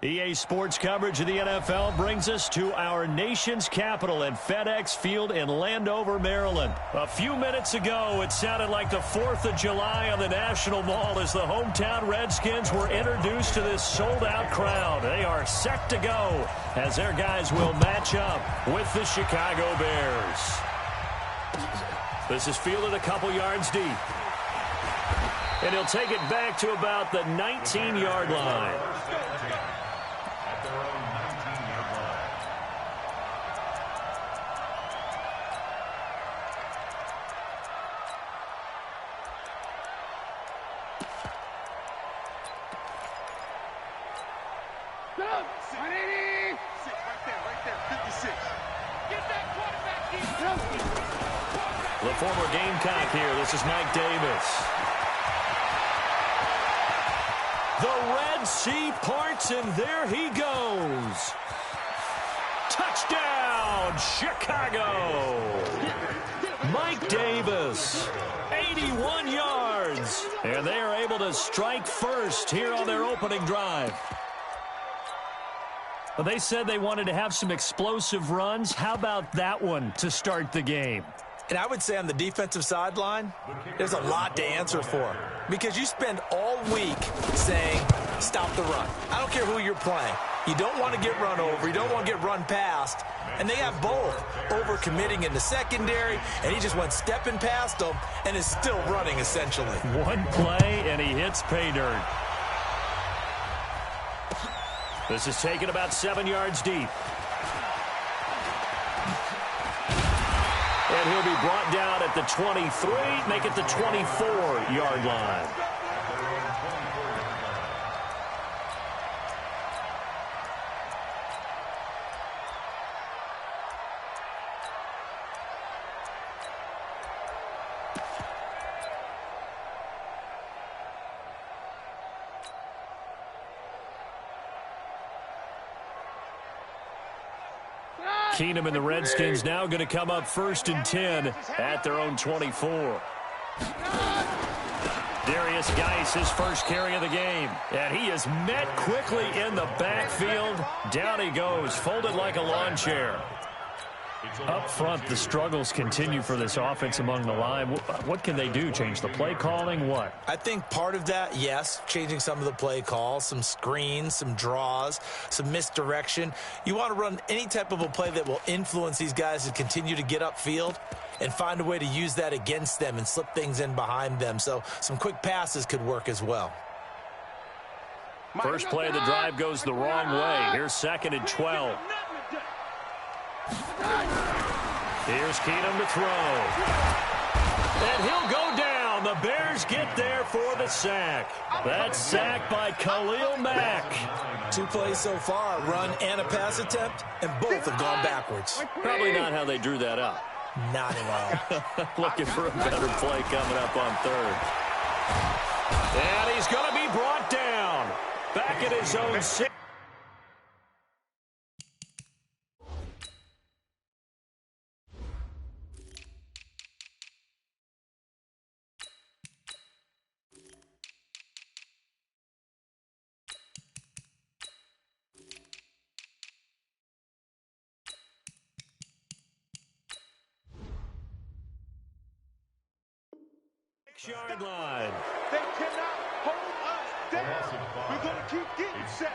EA Sports coverage of the NFL brings us to our nation's capital at FedEx Field in Landover, Maryland. A few minutes ago, it sounded like the 4th of July on the National Mall as the hometown Redskins were introduced to this sold-out crowd. They are set to go as their guys will match up with the Chicago Bears. This is fielded a couple yards deep. And he'll take it back to about the 19-yard line. The former Gamecock here. This is Mike Davis. The Red Sea parts, and there he goes. Touchdown, Chicago. Mike Davis, 81 yards. And they are able to strike first here on their opening drive. Well, they said they wanted to have some explosive runs. How about that one to start the game? And I would say on the defensive sideline, there's a lot to answer for. Because you spend all week saying, stop the run. I don't care who you're playing. You don't want to get run over. You don't want to get run past. And they have both. Overcommitting in the secondary, and he just went stepping past them and is still running, essentially. One play, and he hits pay dirt. This is taken about 7 yards deep. And he'll be brought down at the 23, make it the 24-yard line. Keenum and the Redskins now going to come up 1st and 10 at their own 24. Darius Geis, his first carry of the game. And he is met quickly in the backfield. Down he goes, folded like a lawn chair. Up front, the struggles continue for this offense among the line. What can they do? Change the play calling? What? I think part of that, yes, changing some of the play calls, some screens, some draws, some misdirection. You want to run any type of a play that will influence these guys to continue to get upfield and find a way to use that against them and slip things in behind them. So some quick passes could work as well. First play of the drive goes the wrong way. Here's 2nd and 12. Here's Keenum to throw. And he'll go down. The Bears get there for the sack. That's sacked by Khalil Mack. 2 plays so far, a run and a pass attempt, and both have gone backwards. Probably not how they drew that up. Not at all. Looking for a better play coming up on 3rd. And he's going to be brought down. Back at his own 6. Yard line. They cannot hold us down. We're going to keep getting set.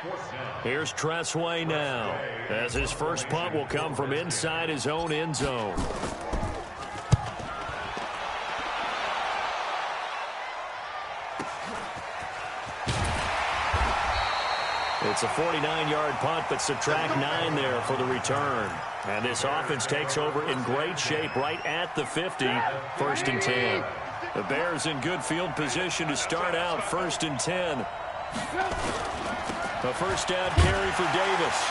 Here's Tressway now, as his first punt will come from inside his own end zone. It's a 49-yard punt, but subtract 9 there for the return. And this offense takes over in great shape right at the 50, 1st and 10. The Bears in good field position to start out 1st and 10. A first down carry for Davis.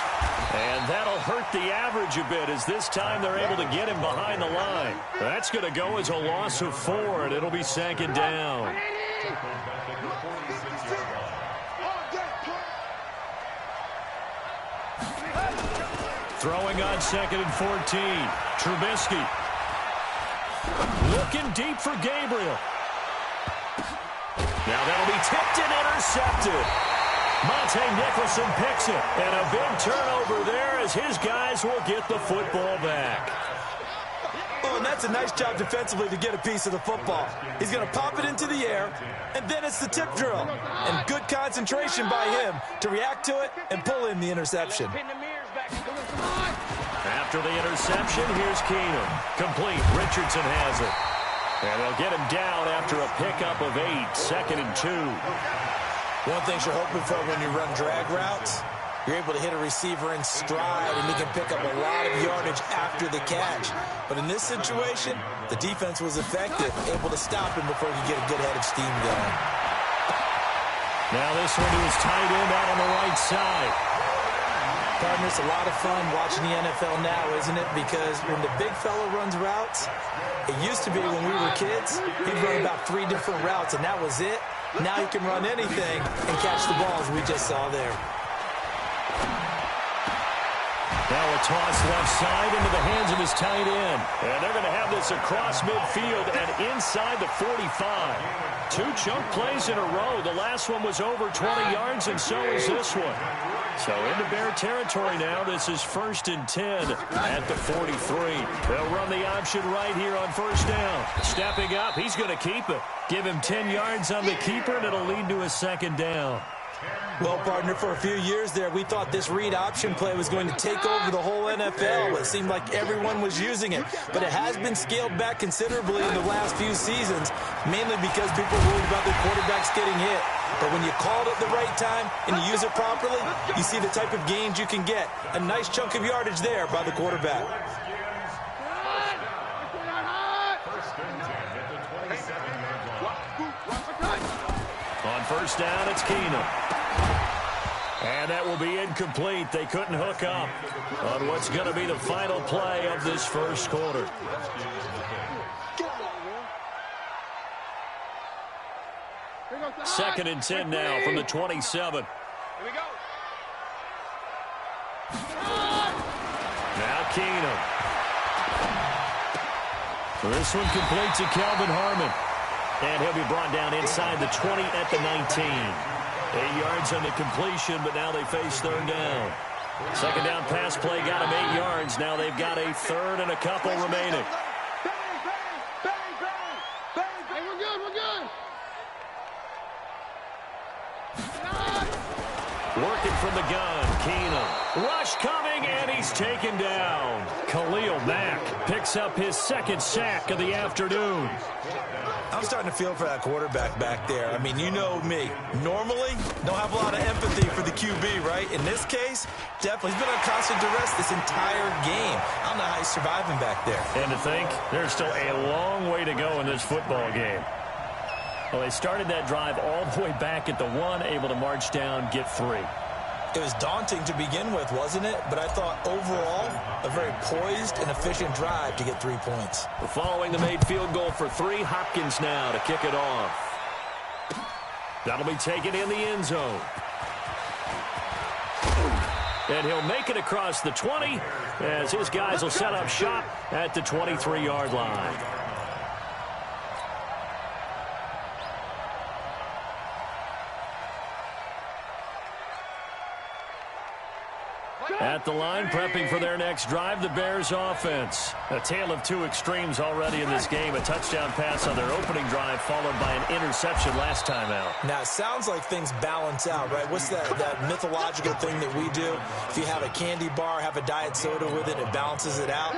And that'll hurt the average a bit as this time they're able to get him behind the line. That's going to go as a loss of 4, and it'll be 2nd down. Throwing on 2nd and 14. Trubisky. Looking deep for Gabriel. Now that'll be tipped and intercepted. Monte Nicholson picks it. And a big turnover there as his guys will get the football back. Oh, and that's a nice job defensively to get a piece of the football. He's going to pop it into the air, and then it's the tip drill. And good concentration by him to react to it and pull in the interception. After the interception, here's Keenum. Complete. Richardson has it. And they'll get him down after a pickup of 8, 2nd and 2. One thing you're hoping for when you run drag routes, you're able to hit a receiver in stride, and he can pick up a lot of yardage after the catch. But in this situation, the defense was effective, able to stop him before he could get a good head of steam going. Now this one to his tight end out on the right side. Partner, it's a lot of fun watching the NFL now, isn't it? Because when the big fella runs routes, it used to be when we were kids, he'd run about 3 different routes, and that was it. Now he can run anything and catch the balls we just saw there. Now a toss left side into the hands of his tight end. And they're going to have this across midfield and inside the 45. 2 chunk plays in a row. The last one was over 20 yards, and so is this one. So into Bear territory now. This is 1st and 10 at the 43. They'll run the option right here on 1st down. Stepping up, he's going to keep it. Give him 10 yards on the keeper, and it'll lead to a 2nd down. Well, partner, for a few years there, we thought this read option play was going to take over the whole NFL. It seemed like everyone was using it. But it has been scaled back considerably in the last few seasons, mainly because people are worried about their quarterbacks getting hit. But when you call it the right time and you use it properly, you see the type of gains you can get. A nice chunk of yardage there by the quarterback. On 1st down, it's Keenum. And that will be incomplete. They couldn't hook up on what's going to be the final play of this 1st quarter. Second and 10 now from the 27. Here we go. Now Keenum. This one complete to Kelvin Harmon. And he'll be brought down inside the 20 at the 19. 8 yards on the completion, but now they face 3rd down. 2nd down pass play got him 8 yards. Now they've got a 3rd and a couple remaining. Working from the gun, Keenum. Rush coming, and he's taken down. Khalil Mack picks up his 2nd sack of the afternoon. I'm starting to feel for that quarterback back there. I mean, you know me. Normally, don't have a lot of empathy for the QB, right? In this case, definitely. He's been on constant duress this entire game. I don't know how he's surviving back there. And to think, there's still a long way to go in this football game. Well, they started that drive all the way back at the 1, able to march down, get 3. It was daunting to begin with, wasn't it? But I thought overall, a very poised and efficient drive to get 3 points. Following the made field goal for 3, Hopkins now to kick it off. That'll be taken in the end zone. And he'll make it across the 20 as his guys will set up shop at the 23-yard line. At the line, prepping for their next drive, the Bears offense. A tale of 2 extremes already in this game. A touchdown pass on their opening drive, followed by an interception last time out. Now, it sounds like things balance out, right? What's that mythological thing that we do? If you have a candy bar, have a diet soda with it, it balances it out.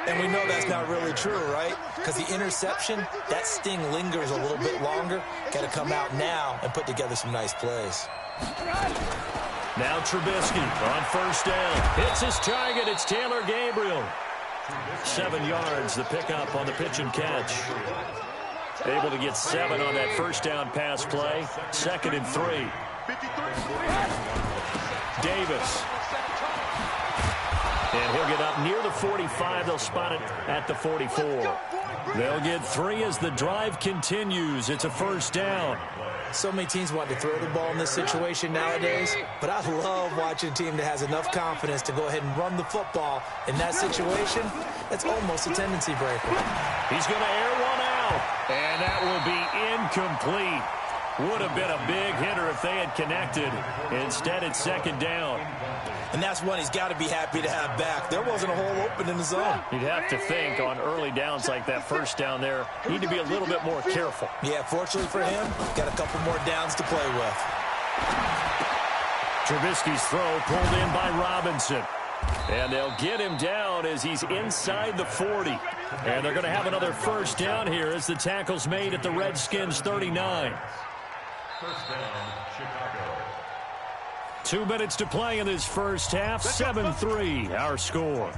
And we know that's not really true, right? Because the interception, that sting lingers a little bit longer. Got to come out now and put together some nice plays. Now Trubisky on 1st down. Hits his target. It's Taylor Gabriel. 7 yards, the pickup on the pitch and catch. Able to get 7 on that 1st down pass play. 2nd and 3. Davis. And he'll get up near the 45. They'll spot it at the 44. They'll get 3 as the drive continues. It's a 1st down. So many teams want to throw the ball in this situation nowadays, but I love watching a team that has enough confidence to go ahead and run the football. In that situation, that's almost a tendency breaker. He's going to air one out, and that will be incomplete. Would have been a big hitter if they had connected. Instead, it's second down. And that's one he's got to be happy to have back. There wasn't a hole open in the zone. You'd have to think on early downs like that first down there, need to be a little bit more careful. Yeah, fortunately for him, got a couple more downs to play with. Trubisky's throw pulled in by Robinson. And they'll get him down as he's inside the 40. And they're going to have another first down here as the tackle's made at the Redskins 39. First down, Chicago. 2 minutes to play in this first half. 7-3 our score.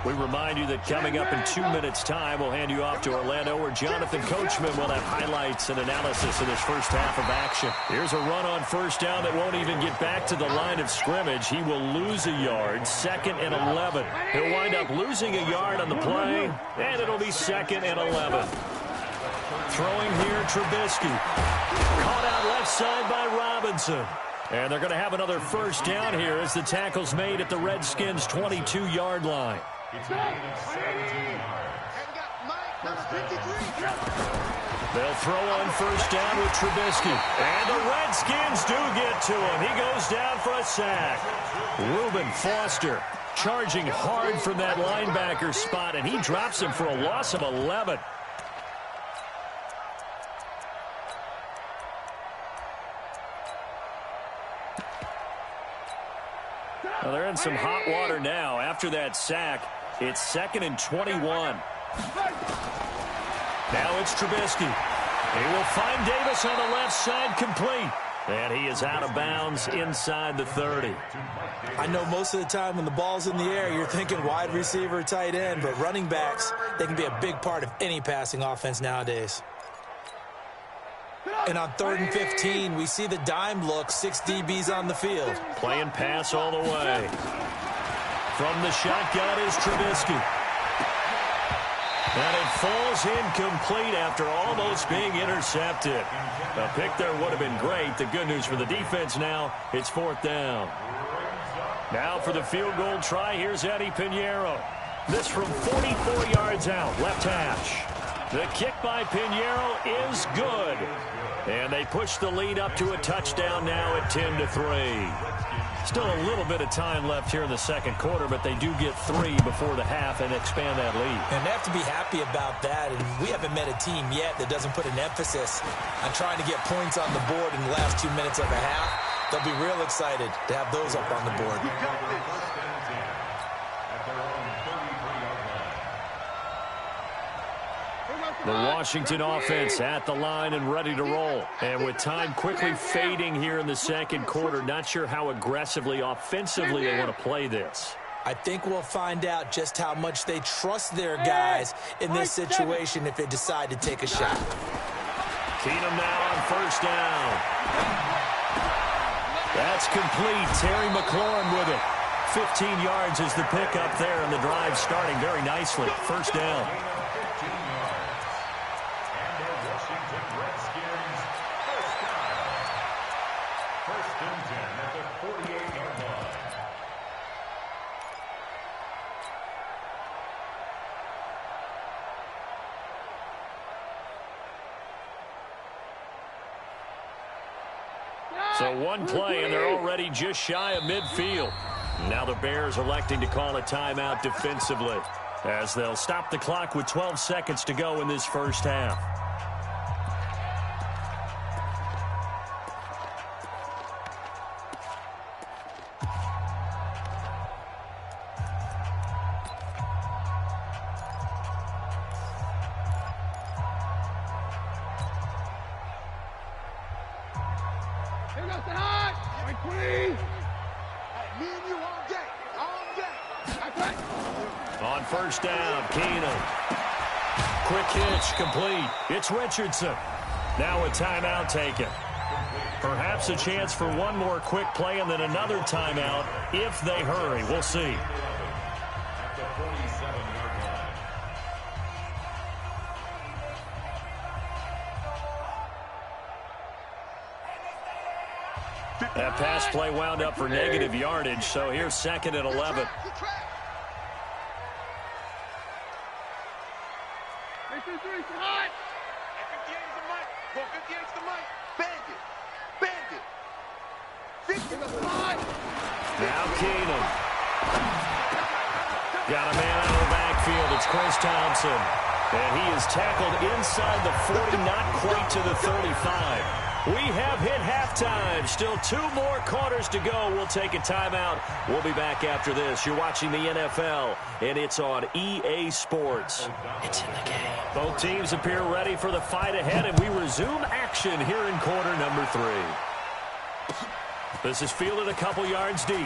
We remind you that coming up in 2 minutes' time, we'll hand you off to Orlando, where Jonathan Coachman will have highlights and analysis of this first half of action. Here's a run on first down that won't even get back to the line of scrimmage. He will lose a yard, 2nd and 11. He'll wind up losing a yard on the play, and it'll be 2nd and 11. Throwing here, Trubisky. Caught out left side by Robinson. And they're going to have another first down here as the tackle's made at the Redskins' 22-yard line. It's a gain of 17 yards. They'll throw on first down with Trubisky. And the Redskins do get to him. He goes down for a sack. Reuben Foster charging hard from that linebacker spot, and he drops him for a loss of 11. Well, they're in some hot water now. After that sack, it's 2nd and 21. Now it's Trubisky. He will find Davis on the left side, complete. And he is out of bounds inside the 30. I know most of the time when the ball's in the air, you're thinking wide receiver, tight end, but running backs, they can be a big part of any passing offense nowadays. And on 3rd and 15, we see the dime look, 6 DBs on the field. Playing pass all the way. From the shotgun is Trubisky. And it falls incomplete after almost being intercepted. A pick there would have been great. The good news for the defense now, it's 4th down. Now for the field goal try, here's Eddie Pinheiro. This from 44 yards out, left hash. The kick by Pinheiro is good. And they push the lead up to a touchdown now at 10-3. Still a little bit of time left here in the second quarter, but they do get 3 before the half and expand that lead. And they have to be happy about that. And we haven't met a team yet that doesn't put an emphasis on trying to get points on the board in the last 2 minutes of a half. They'll be real excited to have those up on the board. The Washington offense at the line and ready to roll. And with time quickly fading here in the second quarter, not sure how aggressively, offensively they want to play this. I think we'll find out just how much they trust their guys in this situation if they decide to take a shot. Keenum now on first down. That's complete. Terry McLaurin with it. 15 yards is the pickup there, and the drive starting very nicely. First down. So one play, and they're already just shy of midfield. Now the Bears electing to call a timeout defensively, as they'll stop the clock with 12 seconds to go in this first half. On first down, Keenum. Quick hitch, complete. It's Richardson. Now a timeout taken. Perhaps a chance for one more quick play and then another timeout if they hurry. We'll see. At the 47-yard line. That pass play wound up for negative yardage, so here's 2nd and 11. Now Keenum. Got a man out of the backfield. It's Chris Thompson. And he is tackled inside the 40, not quite to the 35. We have hit halftime. Still 2 more quarters to go. We'll take a timeout. We'll be back after this. You're watching the NFL, and it's on EA Sports. It's in the game. Both teams appear ready for the fight ahead, and we resume action here in quarter number 3. This is fielded a couple yards deep.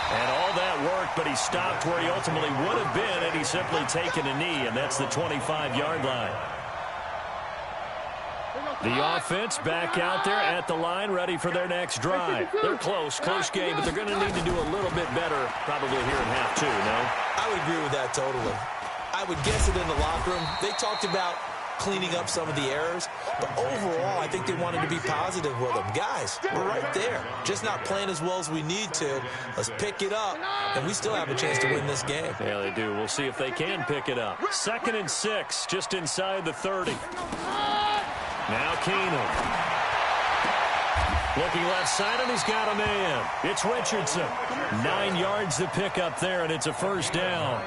And all that worked, but he stopped where he ultimately would have been had he simply taken a knee, and that's the 25-yard line. The offense back out there at the line, ready for their next drive. They're close game, but they're going to need to do a little bit better probably here in half 2, no? I would agree with that totally. I would guess it in the locker room. They talked about cleaning up some of the errors, but overall, I think they wanted to be positive with them. Guys, we're right there. Just not playing as well as we need to. Let's pick it up, and we still have a chance to win this game. Yeah, they do. We'll see if they can pick it up. 2nd and 6, just inside the 30. Now Keenum. Looking left side, and he's got a man. It's Richardson. 9 yards to pick up there, and it's a first down.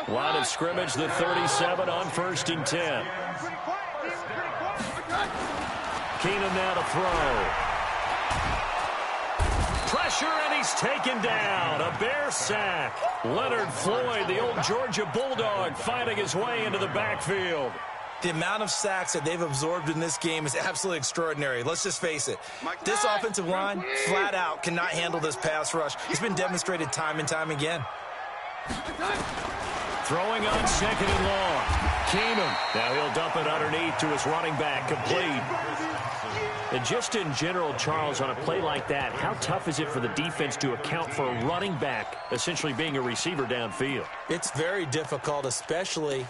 Line of scrimmage, the 37 on 1st and 10. Keenum now to throw. Pressure, and he's taken down. A Bear sack. Leonard Floyd, the old Georgia Bulldog, fighting his way into the backfield. The amount of sacks that they've absorbed in this game is absolutely extraordinary. Let's just face it. This offensive line, flat out, cannot handle this pass rush. It's been demonstrated time and time again. Throwing on 2nd and long. Keenum. Now he'll dump it underneath to his running back. Complete. And just in general, Charles, on a play like that, how tough is it for the defense to account for a running back essentially being a receiver downfield? It's very difficult, especially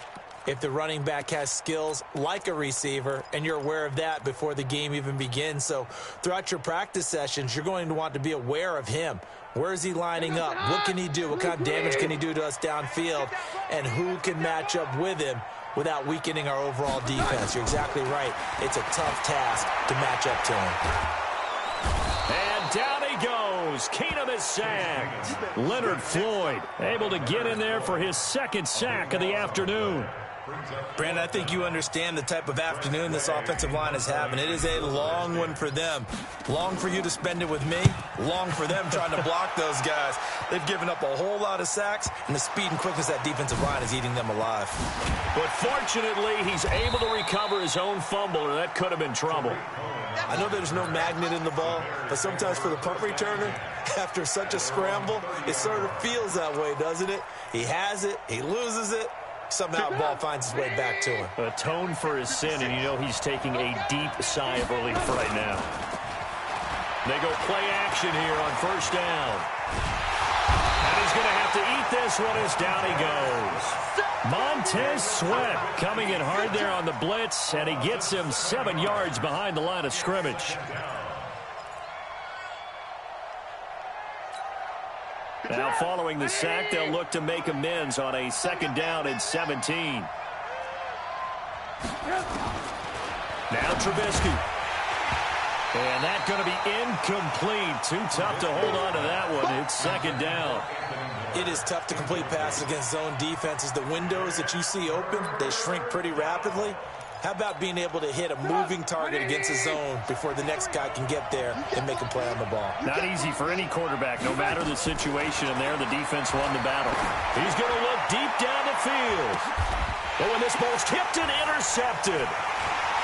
if the running back has skills like a receiver, and you're aware of that before the game even begins. So throughout your practice sessions, you're going to want to be aware of him. Where is he lining up? What can he do? What kind of damage can he do to us downfield? And who can match up with him without weakening our overall defense? You're exactly right. It's a tough task to match up to him. And down he goes. Keenum is sacked. Leonard Floyd able to get in there for his 2nd sack of the afternoon. Brandon, I think you understand the type of afternoon this offensive line is having. It is a long one for them. Long for you to spend it with me. Long for them trying to block those guys. They've given up a whole lot of sacks, and the speed and quickness of that defensive line is eating them alive. But fortunately, he's able to recover his own fumble, or that could have been trouble. I know there's no magnet in the ball, but sometimes for the punt returner, after such a scramble, it sort of feels that way, doesn't it? He has it, he loses it. Somehow the ball finds its way back to him. Atone for his sin, and you know he's taking a deep sigh of relief right now. They go play action here on 1st down. And he's going to have to eat this one as down he goes. Montez Sweat coming in hard there on the blitz, and he gets him 7 yards behind the line of scrimmage. Now following the sack, they'll look to make amends on a 2nd down and 17. Now Trubisky. And that's going to be incomplete. Too tough to hold on to that one. It's 2nd down. It is tough to complete passes against zone defenses. The windows that you see open, they shrink pretty rapidly. How about being able to hit a moving target against a zone before the next guy can get there and make a play on the ball? Not easy for any quarterback, no matter the situation. And there, the defense won the battle. He's going to look deep down the field. Oh, and this ball's tipped and intercepted.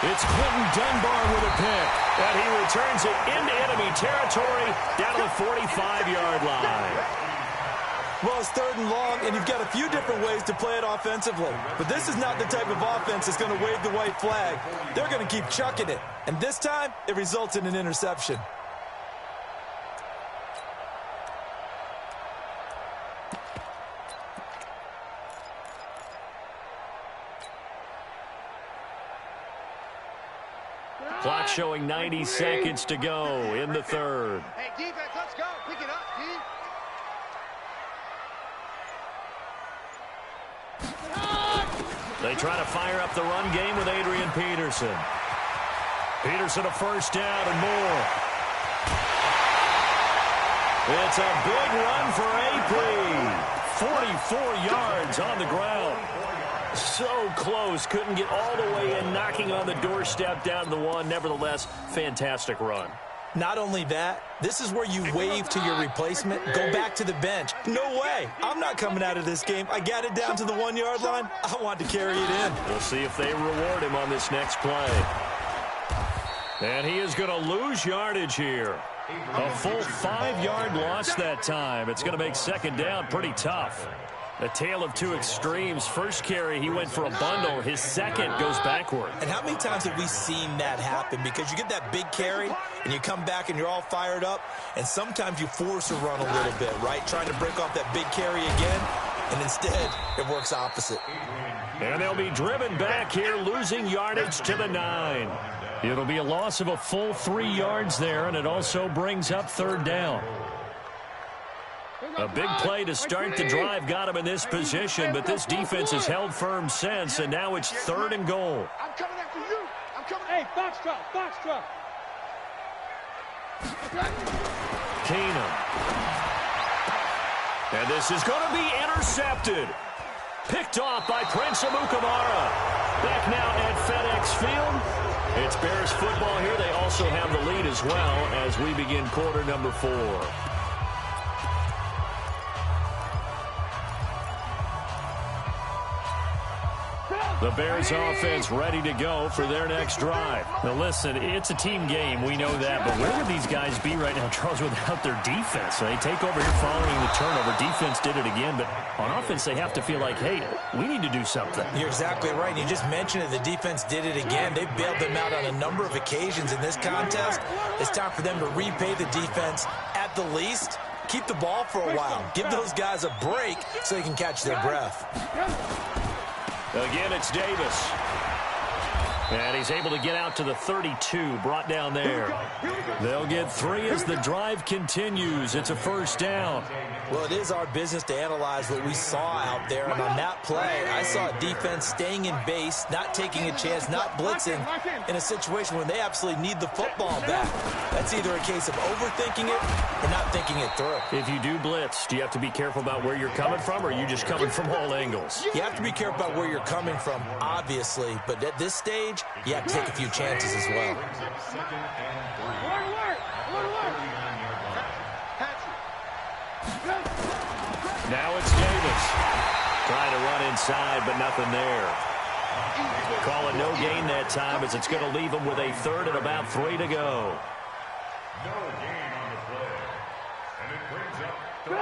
It's Clinton Dunbar with a pick. And he returns it into enemy territory down to the 45-yard line. Well, it's 3rd and long, and you've got a few different ways to play it offensively. But this is not the type of offense that's going to wave the white flag. They're going to keep chucking it. And this time, it results in an interception. Clock showing 90 seconds to go in the 3rd. Hey, defense, let's go. Pick it up, D. They try to fire up the run game with Adrian Peterson. Peterson a first down and more. It's a big run for AP. 44 yards on the ground. So close. Couldn't get all the way in, knocking on the doorstep down to the one. Nevertheless, fantastic run. Not only that, this is where you wave to your replacement, go back to the bench. No way. I'm not coming out of this game. I got it down to the 1 yard line. I want to carry it in. We'll see if they reward him on this next play. And he is going to lose yardage here. A full 5-yard loss that time. It's going to make second down pretty tough. A tale of two extremes. First carry, he went for a bundle. His second goes backward. And how many times have we seen that happen? Because you get that big carry, and you come back and you're all fired up, and sometimes you force a run a little bit, right? Trying to break off that big carry again, and instead it works opposite. And they'll be driven back here, losing yardage to the 9. It'll be a loss of a full 3 yards there, and it also brings up third down. A big play to start the drive got him in this position, but this defense has held firm since, and now it's third and goal. I'm coming after you. I'm coming. Hey, box drop, box drop. Keenum. And this is going to be intercepted. Picked off by Prince Amukamara. Back now at FedEx Field. It's Bears football here. They also have the lead as well as we begin quarter number 4. The Bears offense ready to go for their next drive. Now listen, it's a team game, we know that, but where would these guys be right now, Charles, without their defense? They take over here following the turnover. Defense did it again, but on offense they have to feel like, hey, we need to do something. You're exactly right. You just mentioned it. The defense did it again. They bailed them out on a number of occasions in this contest. It's time for them to repay the defense at the least. Keep the ball for a while. Give those guys a break so they can catch their breath. Again, it's Davis. And he's able to get out to the 32, brought down there. They'll get 3 as the drive continues. It's a first down. Well, it is our business to analyze what we saw out there. And on that play, I saw a defense staying in base, not taking a chance, not blitzing in a situation where they absolutely need the football back. That's either a case of overthinking it or not thinking it through. If you do blitz, do you have to be careful about where you're coming from, or are you just coming from all angles? You have to be careful about where you're coming from, obviously. But at this stage, you have to take a few chances as well. Now it's Davis. Trying to run inside, but nothing there. Call it no gain that time, as it's going to leave him with a third and about 3 to go.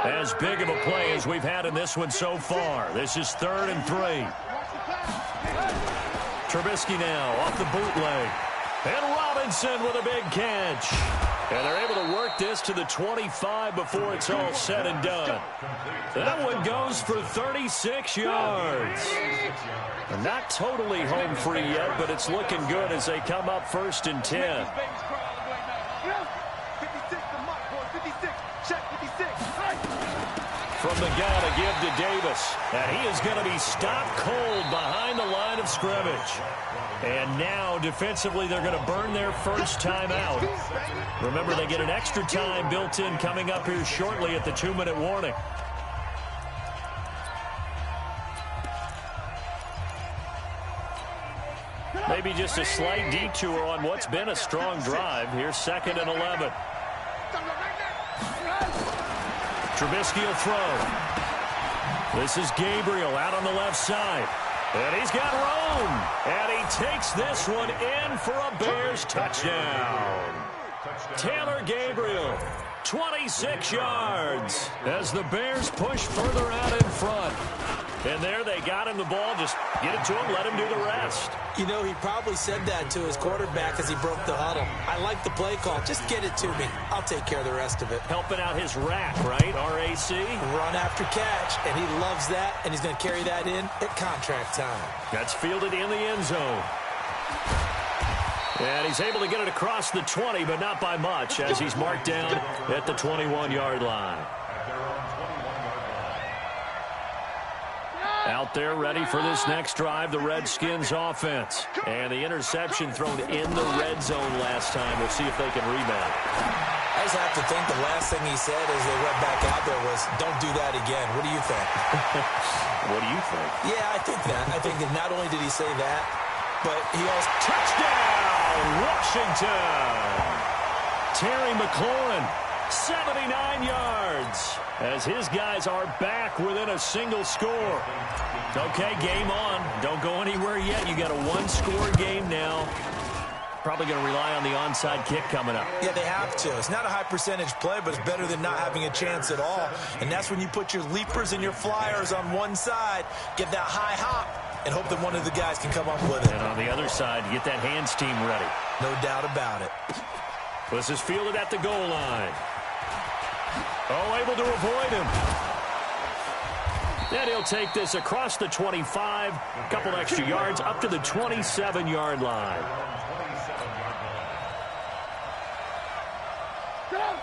As big of a play as we've had in this one so far. This is 3rd and 3. Trubisky now off the bootleg. And Robinson with a big catch. And they're able to work this to the 25 before it's all said and done. That one goes for 36 yards. Not totally home free yet, but it's looking good as they come up 1st and 10. From the gun, a give to Davis. And he is going to be stopped cold behind the line of scrimmage. And now, defensively, they're going to burn their first timeout. Remember, they get an extra time built in coming up here shortly at the 2-minute warning. Maybe just a slight detour on what's been a strong drive. Here's 2nd and 11. Trubisky will throw. This is Gabriel out on the left side. And he's got room. And he takes this one in for a Bears touchdown. Taylor Gabriel, 26 yards as the Bears push further out in front. And there they got him the ball. Just get it to him, let him do the rest. You know, he probably said that to his quarterback as he broke the huddle. I like the play call. Just get it to me. I'll take care of the rest of it. Helping out his rack, right? R-A-C? Run after catch, and he loves that, and he's going to carry that in at contract time. That's fielded in the end zone. And he's able to get it across the 20, but not by much, as he's marked down at the 21-yard line. Out there ready for this next drive, the Redskins offense. And the interception thrown in the red zone last time. We'll see if they can rebound. I just have to think the last thing he said as they went back out there was, don't do that again. What do you think? What do you think? Yeah, I think that. I think that not only did he say that, but he also... Touchdown, Washington! Terry McLaurin, 79 yards, as his guys are back within a single score. Okay, game on. Don't go anywhere yet. You got a one-score game now. Probably going to rely on the onside kick coming up. Yeah, they have to. It's not a high percentage play, but it's better than not having a chance at all. And that's when you put your leapers and your flyers on one side, get that high hop, and hope that one of the guys can come up with it. And on the other side, get that hands team ready. No doubt about it. This is fielded at the goal line. Oh, able to avoid him. And he'll take this across the 25, a couple extra yards up to the 27-yard line.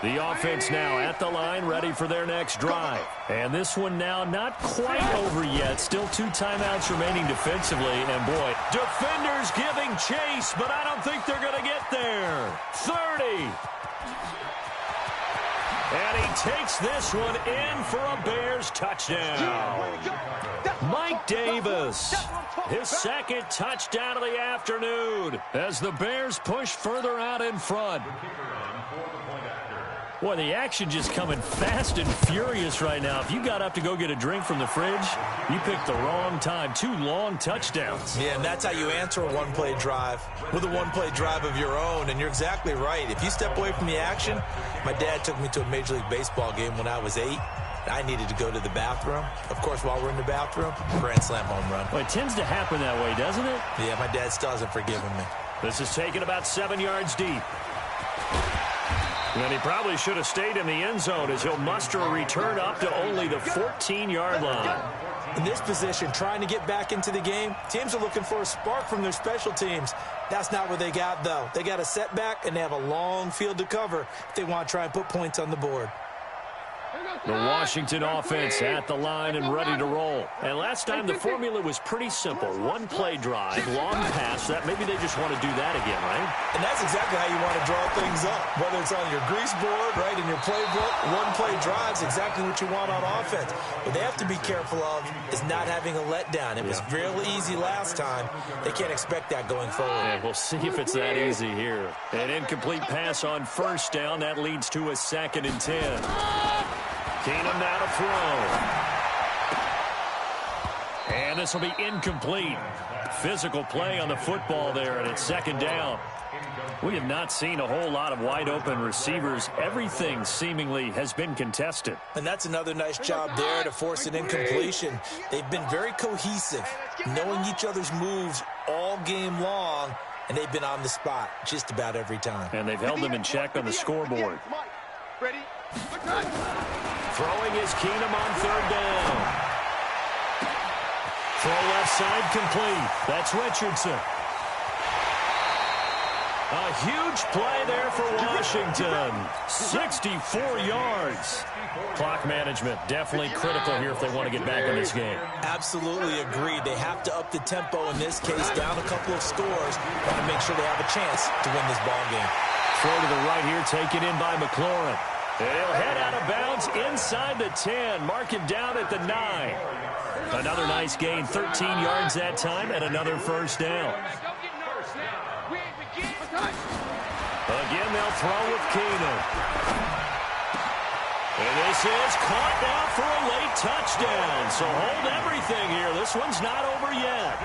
The offense now at the line, ready for their next drive. And this one now not quite over yet. Still 2 timeouts remaining defensively. And, boy, defenders giving chase, but I don't think they're going to get there. 30. And he takes this one in for a Bears touchdown. Mike Davis, his second touchdown of the afternoon as the Bears push further out in front. Boy, the action just coming fast and furious right now. If you got up to go get a drink from the fridge, you picked the wrong time. 2 long touchdowns. Yeah, and that's how you answer a one-play drive, with a one-play drive of your own. And you're exactly right. If you step away from the action, my dad took me to a Major League Baseball game when I was 8. I needed to go to the bathroom. Of course, while we're in the bathroom, grand slam home run. Well, it tends to happen that way, doesn't it? Yeah, my dad still hasn't forgiven me. This is taken about 7 yards deep. And he probably should have stayed in the end zone as he'll muster a return up to only the 14-yard line. In this position, trying to get back into the game, teams are looking for a spark from their special teams. That's not what they got, though. They got a setback, and they have a long field to cover if they want to try and put points on the board. The Washington offense at the line and ready to roll. And last time the formula was pretty simple. One-play drive, long pass. That maybe they just want to do that again, right? And that's exactly how you want to draw things up. Whether it's on your grease board, right, in your playbook, one-play drives, exactly what you want on offense. What they have to be careful of is not having a letdown. It was real easy last time. They can't expect that going forward. And we'll see if it's that easy here. An incomplete pass on first down. That leads to a 2nd and 10. Keenum now to throw. And this will be incomplete. Physical play on the football there, and it's 2nd down. We have not seen a whole lot of wide-open receivers. Everything seemingly has been contested. And that's another nice job there to force an incompletion. They've been very cohesive, knowing each other's moves all game long, and they've been on the spot just about every time. And they've held them in check on the scoreboard. Ready? Throwing is Keenum on 3rd down. Throw left side complete. That's Richardson. A huge play there for Washington. 64 yards. Clock management definitely critical here if they want to get back in this game. Absolutely agreed. They have to up the tempo in this case, down a couple of scores, want to make sure they have a chance to win this ball game. Throw to the right here, taken in by McLaurin. And he'll head out of bounds inside the 10, mark him down at the 9. Another nice gain, 13 yards that time, and another 1st down. Again, they'll throw with Keenum. And this is caught now for a late touchdown. So hold everything here. This one's not over yet.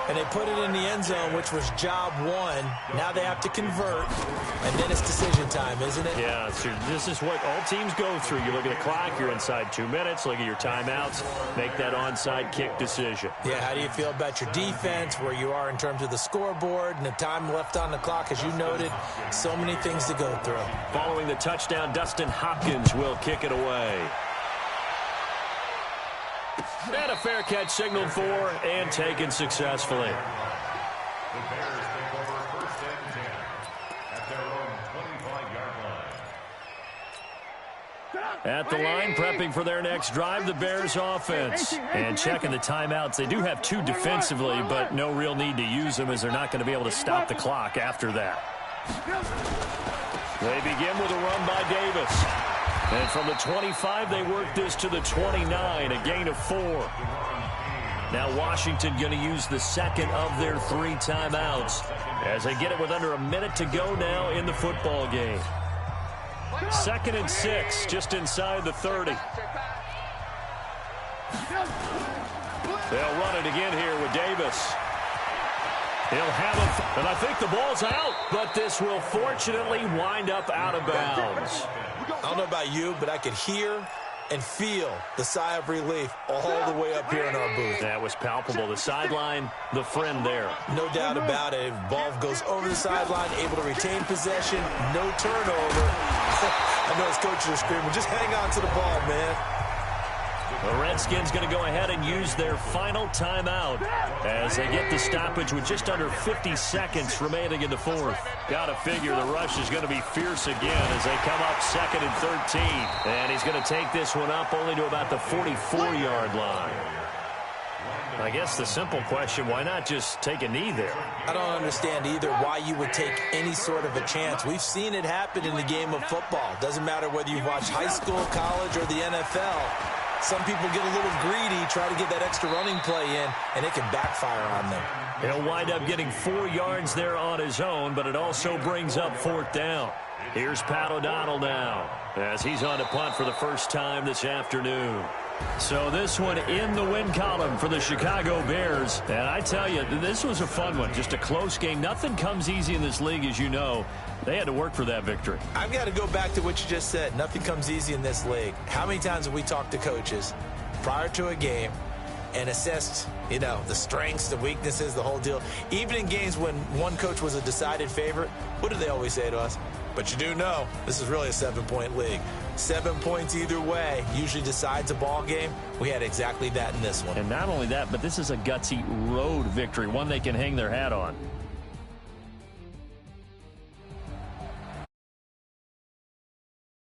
And they put it in the end zone, which was job 1. Now they have to convert, and then it's decision time, isn't it? Yeah, so this is what all teams go through. You look at the clock, you're inside 2 minutes, look at your timeouts, make that onside kick decision. Yeah, how do you feel about your defense, where you are in terms of the scoreboard, and the time left on the clock, as you noted, so many things to go through. Following the touchdown, Dustin Hopkins will kick it away. And a fair catch signaled for and taken successfully. The Bears take over 1st and 10 at their own 25-yard line. At the line, prepping for their next drive, the Bears offense. And checking the timeouts. They do have 2 defensively, but no real need to use them as they're not going to be able to stop the clock after that. They begin with a run by Davis. And from the 25, they work this to the 29, a gain of 4. Now Washington going to use the second of their 3 timeouts as they get it with under a minute to go now in the football game. 2nd and 6, just inside the 30. They'll run it again here with Davis. He'll have it, and I think the ball's out, but this will fortunately wind up out of bounds. I don't know about you, but I could hear and feel the sigh of relief all the way up here in our booth. That was palpable. The sideline, the friend there. No doubt about it. Ball goes over the sideline, able to retain possession, no turnover. I know his coaches are screaming, just hang on to the ball, man. The Redskins going to go ahead and use their final timeout as they get the stoppage with just under 50 seconds remaining in the 4th. Got to figure the rush is going to be fierce again as they come up 2nd and 13. And he's going to take this one up only to about the 44-yard line. I guess the simple question, why not just take a knee there? I don't understand either why you would take any sort of a chance. We've seen it happen in the game of football. Doesn't matter whether you've watched high school, college, or the NFL. Some people get a little greedy, try to get that extra running play in, and it can backfire on them. He'll wind up getting 4 yards there on his own, but it also brings up 4th down. Here's Pat O'Donnell now as he's on to punt for the first time this afternoon. So this one in the win column for the Chicago Bears. And I tell you, this was a fun one. Just a close game. Nothing comes easy in this league, as you know. They had to work for that victory. I've got to go back to what you just said. Nothing comes easy in this league. How many times have we talked to coaches prior to a game and assessed, you know, the strengths, the weaknesses, the whole deal? Even in games when one coach was a decided favorite, what do they always say to us? But you do know this is really a 7-point league. 7 points either way usually decides a ball game. We had exactly that in this one. And not only that, but this is a gutsy road victory, one they can hang their hat on.